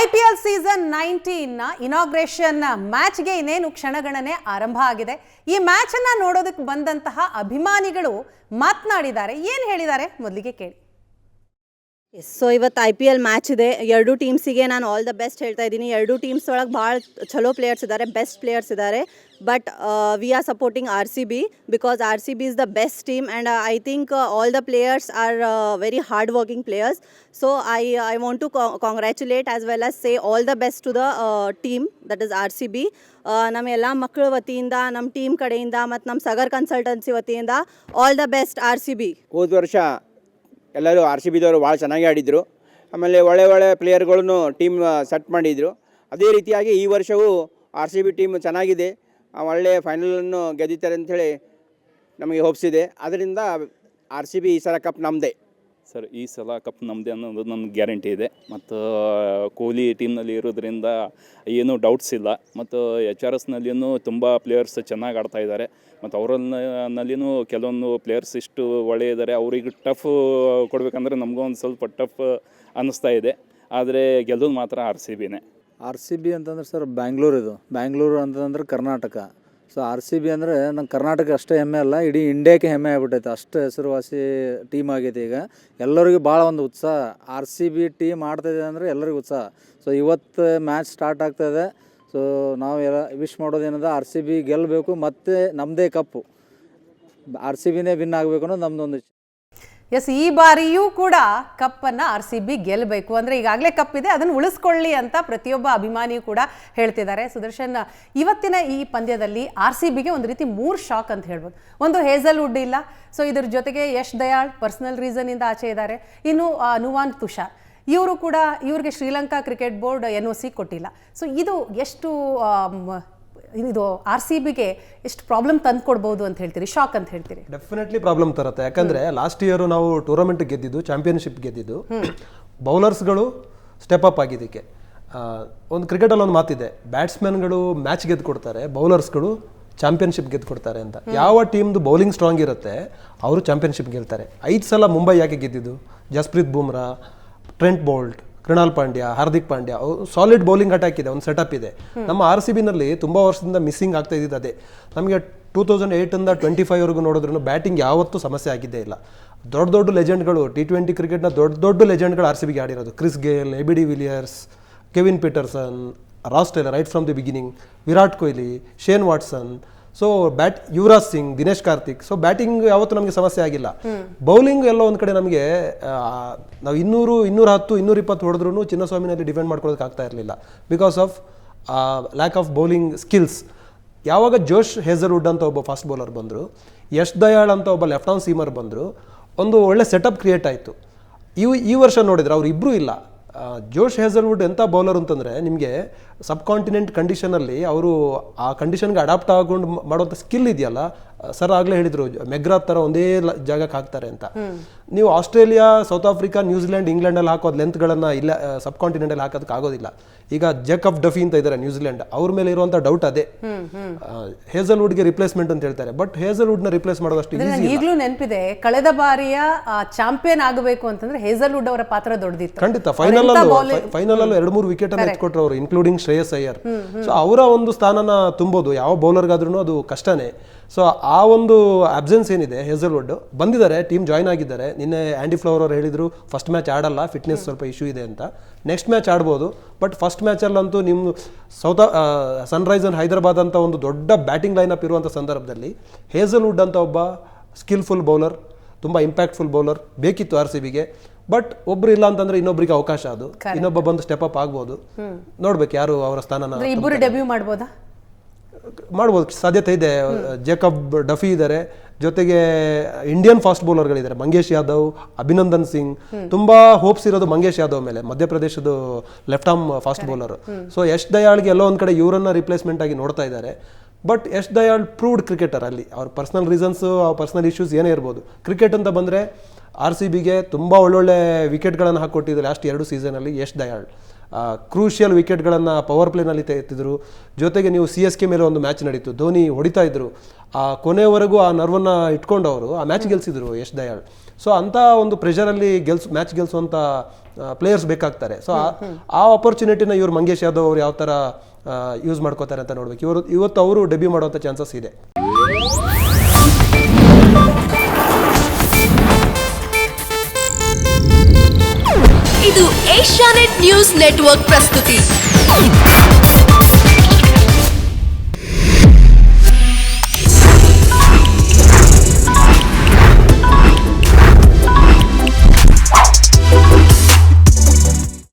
IPL season 19ನ inauguration ಮ್ಯಾಚ್ಗೆ ಇನ್ನೇನು ಕ್ಷಣಗಣನೆ ಆರಂಭ ಆಗಿದೆ. ಈ ಮ್ಯಾಚ್ ಅನ್ನ ನೋಡೋದಕ್ಕೆ ಬಂದಂತಹ ಅಭಿಮಾನಿಗಳು ಮಾತನಾಡಿದ್ದಾರೆ. ಏನು ಹೇಳಿದ್ದಾರೆ ಮೊದಲಿಗೆ ಕೇಳಿ. ಸೊ ಇವತ್ತು IPL ಮ್ಯಾಚ್ ಇದೆ. ಎರಡು ಟೀಮ್ಸಿಗೆ ನಾನು ಆಲ್ ದ ಬೆಸ್ಟ್ ಹೇಳ್ತಾ ಇದ್ದೀನಿ. ಎರಡು ಟೀಮ್ಸ್ ಒಳಗೆ ಭಾಳ ಚಲೋ ಪ್ಲೇಯರ್ಸ್ ಇದ್ದಾರೆ, ಬೆಸ್ಟ್ ಪ್ಲೇಯರ್ಸ್ ಇದ್ದಾರೆ. But we are supporting RCB because RCB is the best team and I think all the players are very hard working players. So I want to congratulate as well as say all the best to the team that is RCB. ನಮ್ಮ ಎಲ್ಲ ಮಕ್ಕಳ ವತಿಯಿಂದ, ನಮ್ಮ team ಕಡೆಯಿಂದ ಮತ್ತು ನಮ್ಮ Sagar consultancy ವತಿಯಿಂದ all the best RCB. ಹೋದ ವರ್ಷ ಎಲ್ಲರೂ RCB ದವರು ಭಾಳ ಚೆನ್ನಾಗಿ ಆಡಿದರು. ಆಮೇಲೆ ಒಳ್ಳೆ ಪ್ಲೇಯರ್ಗಳನ್ನು ಟೀಮ್ ಸೆಟ್ ಮಾಡಿದರು. ಅದೇ ರೀತಿಯಾಗಿ ಈ ವರ್ಷವೂ RCB ಟೀಮ್ ಚೆನ್ನಾಗಿದೆ, ಒಳ್ಳೆ ಫೈನಲನ್ನು ಗೆದ್ದಿದ್ದಾರೆ ಅಂಥೇಳಿ ನಮಗೆ ಹೋಪ್ಸ್ ಇದೆ. ಅದರಿಂದ RCB ಈ ಸಲ ಕಪ್ ನಮ್ಮದೇ ಸರ್. ಈ ಸಲ ಕಪ್ ನಮ್ಮದೇ ಅನ್ನೋದು ನಮ್ಗೆ ಗ್ಯಾರಂಟಿ ಇದೆ. ಮತ್ತು ಕೊಹ್ಲಿ ಟೀಮ್ನಲ್ಲಿ ಇರೋದ್ರಿಂದ ಏನೂ ಡೌಟ್ಸ್ ಇಲ್ಲ. ಮತ್ತು HRSನಲ್ಲಿಯೂ ತುಂಬ ಪ್ಲೇಯರ್ಸ್ ಚೆನ್ನಾಗಿ ಆಡ್ತಾ ಇದ್ದಾರೆ. ಮತ್ತು ಅವರಲ್ಲಿನೂ ಕೆಲವೊಂದು ಪ್ಲೇಯರ್ಸ್ ಇಷ್ಟು ಒಳ್ಳೆಯ ಇದ್ದಾರೆ. ಅವರಿಗೆ ಟಫ್ ಕೊಡಬೇಕಂದ್ರೆ ನಮಗೂ ಒಂದು ಸ್ವಲ್ಪ ಟಫ್ ಅನ್ನಿಸ್ತಾ ಇದೆ. ಆದರೆ ಗೆಲ್ಲೋದು ಮಾತ್ರ RCBನೇ. RCB ಅಂತಂದ್ರೆ ಸರ್ ಬ್ಯಾಂಗ್ಳೂರು ಅಂತಂದ್ರೆ ಕರ್ನಾಟಕ. ಸೊ RCB ಅಂದರೆ ನಮ್ಮ ಕರ್ನಾಟಕ ಅಷ್ಟೇ ಹೆಮ್ಮೆ ಅಲ್ಲ, ಇಡೀ ಇಂಡಿಯಾಕ್ಕೆ ಹೆಮ್ಮೆ ಆಗ್ಬಿಟ್ಟೈತೆ. ಅಷ್ಟು ಹೆಸರುವಾಸಿ ಟೀಮ್ ಆಗೈತೆ. ಈಗ ಎಲ್ಲರಿಗೂ ಭಾಳ ಒಂದು ಉತ್ಸಾಹ. RCB ಟೀಮ್ ಆಡ್ತಾಯಿದೆ ಅಂದರೆ ಎಲ್ಲರಿಗೂ ಉತ್ಸಾಹ. ಸೊ ಇವತ್ತು ಮ್ಯಾಚ್ ಸ್ಟಾರ್ಟ್ ಆಗ್ತಾಯಿದೆ. ಸೊ ನಾವು ಎಲ್ಲ ವಿಶ್ ಮಾಡೋದೇನದ RCB ಗೆಲ್ಲಬೇಕು, ಮತ್ತು ನಮ್ಮದೇ ಕಪ್ಪು RCBನೇ ವಿನ್ ಆಗಬೇಕು ಅನ್ನೋದು ನಮ್ಮದೊಂದು. ಎಸ್, ಈ ಬಾರಿಯೂ ಕೂಡ ಕಪ್ಪನ್ನು RCB ಗೆಲ್ಲಬೇಕು. ಅಂದರೆ ಈಗಾಗಲೇ ಕಪ್ ಇದೆ, ಅದನ್ನು ಉಳಿಸ್ಕೊಳ್ಳಿ ಅಂತ ಪ್ರತಿಯೊಬ್ಬ ಅಭಿಮಾನಿಯೂ ಕೂಡ ಹೇಳ್ತಿದ್ದಾರೆ. ಸುದರ್ಶನ್, ಇವತ್ತಿನ ಈ ಪಂದ್ಯದಲ್ಲಿ RCBಗೆ ಒಂದು ರೀತಿ 3 ಶಾಕ್ ಅಂತ ಹೇಳ್ಬೋದು. ಒಂದು ಹೇಸಲ್ವುಡ್ ಇಲ್ಲ, ಸೊ ಇದ್ರ ಜೊತೆಗೆ ಯಶ್ ದಯಾಳ್ ಪರ್ಸನಲ್ ರೀಸನ್ನಿಂದ ಆಚೆ ಇದ್ದಾರೆ. ಇನ್ನು ನುವಾನ್ ತುಷಾರ್ ಇವರು ಕೂಡ, ಇವ್ರಿಗೆ ಶ್ರೀಲಂಕಾ ಕ್ರಿಕೆಟ್ ಬೋರ್ಡ್ NOC ಕೊಟ್ಟಿಲ್ಲ. ಸೊ ಇದು ಎಷ್ಟು ಇದು RCBಗೆ ಎಷ್ಟು ಪ್ರಾಬ್ಲಮ್ ತಂದು ಕೊಡ್ಬೋದು ಅಂತ ಹೇಳ್ತೀರಿ, ಶಾಕ್ ಅಂತ ಹೇಳ್ತೀರಿ? ಡೆಫಿನೆಟ್ಲಿ ಪ್ರಾಬ್ಲಮ್ ತರುತ್ತೆ. ಯಾಕಂದರೆ ಲಾಸ್ಟ್ ಇಯರು ನಾವು ಟೂರ್ನಮೆಂಟ್ ಗೆದ್ದಿದ್ದು, ಚಾಂಪಿಯನ್ಶಿಪ್ ಗೆದ್ದಿದ್ದು. ಬೌಲರ್ಸ್ಗಳು ಸ್ಟೆಪ್ ಅಪ್ ಆಗಿದ್ದಕ್ಕೆ. ಒಂದು ಕ್ರಿಕೆಟಲ್ಲಿ ಒಂದು ಮಾತಿದೆ, ಬ್ಯಾಟ್ಸ್ಮನ್ಗಳು ಮ್ಯಾಚ್ ಗೆದ್ದು ಕೊಡ್ತಾರೆ, ಬೌಲರ್ಸ್ಗಳು ಚಾಂಪಿಯನ್ಶಿಪ್ ಗೆದ್ದು ಕೊಡ್ತಾರೆ ಅಂತ. ಯಾವ ಟೀಮ್ದು ಬೌಲಿಂಗ್ ಸ್ಟ್ರಾಂಗ್ ಇರುತ್ತೆ ಅವರು ಚಾಂಪಿಯನ್ಶಿಪ್ ಗೆಲ್ತಾರೆ. 5 ಸಲ ಮುಂಬೈ ಯಾಕೆ ಗೆದ್ದಿದ್ದು? Jasprit Bumrah, Trent bolt, Krunal Pandya, Hardik Pandya, solid bowling attack ಇದೆ, ಒಂದು ಸೆಟಪ್ ಇದೆ. ನಮ್ಮ RCBನಲ್ಲಿ ತುಂಬ ವರ್ಷದಿಂದ ಮಿಸ್ಸಿಂಗ್ ಆಗ್ತಾ ಇದ್ದಿದ್ದು ಅದೇ. ನಮಗೆ 2008ಇಂದ 25ವರೆಗೂ ನೋಡಿದ್ರು ಬ್ಯಾಟಿಂಗ್ ಯಾವತ್ತೂ ಸಮಸ್ಯೆ ಆಗಿದ್ದೇ ಇಲ್ಲ. ದೊಡ್ಡ ಲೆಜೆಂಡ್ಗಳು, T20 ಕ್ರಿಕೆಟ್ನ ದೊಡ್ಡ ಲೆಜೆಂಡ್ಗಳು RCBಗೆ ಆಡಿರೋದು. Chris Gayle, ABD Villiers, Kevin Pietersen, Ross Taylor right from the beginning, Virat Kohli, Shane Watson, so Yuvraj Singh, Dinesh Karthik. So batting ಯಾವತ್ತೂ ನಮಗೆ ಸಮಸ್ಯೆ ಆಗಿಲ್ಲ. ಬೌಲಿಂಗ್ ಎಲ್ಲ ಒಂದು ಕಡೆ ನಮಗೆ ನಾವು 200, 210, 220 ಹೊಡೆದ್ರೂ ಚಿನ್ನಸ್ವಾಮಿನಲ್ಲಿ ಡಿಫೆಂಡ್ ಮಾಡ್ಕೊಳ್ಳೋದಕ್ಕೆ ಆಗ್ತಾ ಇರಲಿಲ್ಲ because of lack of bowling skills. ಯಾವಾಗ ಜೋಶ್ ಹೇಸಲ್ವುಡ್ ಅಂತ ಒಬ್ಬ ಫಾಸ್ಟ್ ಬೌಲರ್ ಬಂದರು, ಯಶ್ ದಯಾಳ್ ಅಂತ ಒಬ್ಬ ಲೆಫ್ಟ್ ಆರ್ಮ್ ಸೀಮರ್ ಬಂದರು, ಒಂದು ಒಳ್ಳೆ ಸೆಟಪ್ ಕ್ರಿಯೇಟ್ ಆಯಿತು. ಈ ವರ್ಷ ನೋಡಿದ್ರೆ ಅವ್ರು ಇಬ್ಬರೂ ಇಲ್ಲ. ಜೋಶ್ ಹೇಸಲ್ವುಡ್ ಎಂಥ ಬೌಲರ್ ಅಂತಂದರೆ, ನಿಮಗೆ ಸಬ್ ಕಾಂಟಿನೆಂಟ್ ಕಂಡೀಷನಲ್ಲಿ ಅವರು ಆ ಕಂಡೀಷನ್ಗೆ ಅಡಾಪ್ಟ್ ಆಗೊಂಡು ಮಾಡೋಂಥ ಸ್ಕಿಲ್ ಇದೆಯಲ್ಲ. ಸರ್ ಆಗಲೇ ಹೇಳಿದರು, ಮೆಗ್ರಾತ್ ಥರ ಒಂದೇ ಜಾಗಕ್ಕೆ ಹಾಕ್ತಾರೆ ಅಂತ. ನೀವು ಆಸ್ಟ್ರೇಲಿಯಾ, ಸೌತ್ ಆಫ್ರಿಕಾ, ನ್ಯೂಜಿಲೆಂಡ್, ಇಂಗ್ಲೆಂಡಲ್ಲಿ ಹಾಕೋದು ಲೆಂತ್ಗಳನ್ನು ಇಲ್ಲ ಸಬ್ ಕಾಂಟಿನೆಂಟಲ್ಲಿ ಹಾಕೋದಕ್ಕೆ ಆಗೋದಿಲ್ಲ. ಈಗ ಜೇಕಬ್ ಡಫಿ ಅಂತ ಇದ್ದಾರೆ ನ್ಯೂಜಿಲೆಂಡ್, ಅವ್ರ ಮೇಲೆ ಇರುವಂಥ ಡೌಟ್ ಅದೇ. ಹೇಸಲ್ವುಡ್ಗೆ ರಿಪ್ಲೇಸ್ಮೆಂಟ್ ಅಂತ ಹೇಳ್ತಾರೆ, ಬಟ್ ಹೇಸಲ್ವುಡ್ನ ರಿಪ್ಲೇಸ್ ಮಾಡೋದಷ್ಟು ಈಗಲೂ ನೆನಪಿದೆ. ಕಳೆದ ಬಾರಿಯ ಚಾಂಪಿಯನ್ ಆಗಬೇಕು ಅಂತಂದ್ರೆ ಹೇಸಲ್ವುಡ್ ಅವರ ಪಾತ್ರ ದೊಡ್ಡದಿತ್ತು. ಖಂಡಿತ. ಫೈನಲ್ 2-3 ವಿಕೆಟ್ ಅನ್ನು ಎತ್ಕೊಟ್ರು ಅವರು, ಇನ್ಕ್ಲೂಡಿಂಗ್ ಶ್ರೇಯಸ್ ಅಯ್ಯರ್. ಸೊ ಅವರ ಒಂದು ಸ್ಥಾನನ ತುಂಬೋದು ಯಾವ ಬೌಲರ್ಗಾದ್ರೂ ಅದು ಕಷ್ಟನೇ. ಸೊ ಆ ಒಂದು ಅಬ್ಸೆನ್ಸ್ ಏನಿದೆ, ಹೇಸಲ್ವುಡ್ ಬಂದಿದ್ದಾರೆ, ಟೀಮ್ ಜಾಯ್ನ್ ಆಗಿದ್ದಾರೆ. ನಿನ್ನೆ ಆ್ಯಂಡಿ ಫ್ಲವರ್ ಅವರು ಹೇಳಿದರು ಫಸ್ಟ್ ಮ್ಯಾಚ್ ಆಡಲ್ಲ, ಫಿಟ್ನೆಸ್ ಸ್ವಲ್ಪ ಇಶ್ಯೂ ಇದೆ ಅಂತ. ನೆಕ್ಸ್ಟ್ ಮ್ಯಾಚ್ ಆಡ್ಬೋದು, ಬಟ್ ಫಸ್ಟ್ ಮ್ಯಾಚಲ್ಲಂತೂ ನಿಮ್ಮ ಸನ್ರೈಸರ್ಸ್ ಹೈದರಾಬಾದ್ ಅಂತ ಒಂದು ದೊಡ್ಡ ಬ್ಯಾಟಿಂಗ್ ಲೈನಪ್ ಇರುವಂಥ ಸಂದರ್ಭದಲ್ಲಿ ಹೇಸಲ್ವುಡ್ ಅಂತ ಒಬ್ಬ ಸ್ಕಿಲ್ಫುಲ್ ಬೌಲರ್, ತುಂಬ ಇಂಪ್ಯಾಕ್ಟ್ಫುಲ್ ಬೌಲರ್ ಬೇಕಿತ್ತು RCBಗೆ. ಬಟ್ ಒಬ್ರು ಇಲ್ಲ ಅಂತಂದ್ರೆ ಇನ್ನೊಬ್ರಿಗೆ ಅವಕಾಶ, ಅದು ಇನ್ನೊಬ್ಬ ಬಂದು ಸ್ಟೆಪ್ ಅಪ್ ಆಗ್ಬೋದು. ನೋಡ್ಬೇಕು ಯಾರು ಅವರ ಸ್ಥಾನನ. ಇಬ್ಬರು ಡೆಬ್ಯೂ ಮಾಡ್ಬೋದು, ಸಾಧ್ಯತೆ ಇದೆ. ಜೇಕಬ್ ಡಫಿ ಇದ್ದಾರೆ, ಜೊತೆಗೆ ಇಂಡಿಯನ್ ಫಾಸ್ಟ್ ಬೌಲರ್ಗಳಿದ್ದಾರೆ, ಮಂಗೇಶ್ ಯಾದವ್, ಅಭಿನಂದನ್ ಸಿಂಗ್. ತುಂಬಾ ಹೋಪ್ಸ್ ಇರೋದು ಮಂಗೇಶ್ ಯಾದವ್ ಮೇಲೆ, ಮಧ್ಯಪ್ರದೇಶದ left arm fast bowler. So Yash ದಯಾಳ್ಗೆ ಎಲ್ಲೋ ಒಂದು ಕಡೆ ಇವರನ್ನ ರಿಪ್ಲೇಸ್ಮೆಂಟ್ ಆಗಿ ನೋಡ್ತಾ ಇದ್ದಾರೆ. But Yash Dayal proved cricketer. ಅಲ್ಲಿ ಅವ್ರ ಪರ್ಸನಲ್ ರೀಸನ್ಸು, ಪರ್ಸನಲ್ ಇಶ್ಯೂಸ್ ಏನೇ ಇರ್ಬೋದು. ಕ್ರಿಕೆಟ್ ಅಂತ ಬಂದರೆ RCBಗೆ ತುಂಬ ಒಳ್ಳೊಳ್ಳೆ ವಿಕೆಟ್ಗಳನ್ನು ಹಾಕಿಕೊಟ್ಟಿದ್ದಾರೆ ಲಾಸ್ಟ್ 2 ಸೀಸನಲ್ಲಿ ಯಶ್ ದಯಾಳ್. ಕ್ರೂಷಿಯಲ್ ವಿಕೆಟ್ಗಳನ್ನು ಪವರ್ ಪ್ಲೇನಲ್ಲಿ ಎತ್ತಿದ್ರು. ಜೊತೆಗೆ ನೀವು CSK ಮೇಲೆ ಒಂದು ಮ್ಯಾಚ್ ನಡೀತು, ಧೋನಿ ಹೊಡಿತಾ ಇದ್ರು, ಆ ಕೊನೆವರೆಗೂ ಆ ನರ್ವನ್ನ ಇಟ್ಕೊಂಡು ಅವರು ಆ ಮ್ಯಾಚ್ ಗೆಲ್ಸಿದ್ರು ಯಶ್ ದಯಾಳ್. ಸೊ ಅಂಥ ಒಂದು ಪ್ರೆಷರಲ್ಲಿ ಮ್ಯಾಚ್ ಗೆಲ್ಸುವಂಥ ಪ್ಲೇಯರ್ಸ್ ಬೇಕಾಗ್ತಾರೆ. ಸೊ ಆ ಆಪರ್ಚುನಿಟಿನ ಇವರು ಮಂಗೇಶ್ ಯಾದವ್ ಅವರು ಯಾವ ಥರ ಯೂಸ್ ಮಾಡ್ಕೋತಾರೆ ಅಂತ ನೋಡ್ಬೇಕು. ಇವತ್ತು ಅವರು ಡೆಬ್ಯೂ ಮಾಡುವಂಥ ಚಾನ್ಸಸ್ ಇದೆ. ಇದು ಏಷ್ಯಾನೆಟ್ ನ್ಯೂಸ್ ನೆಟ್ವರ್ಕ್ ಪ್ರಸ್ತುತಿ.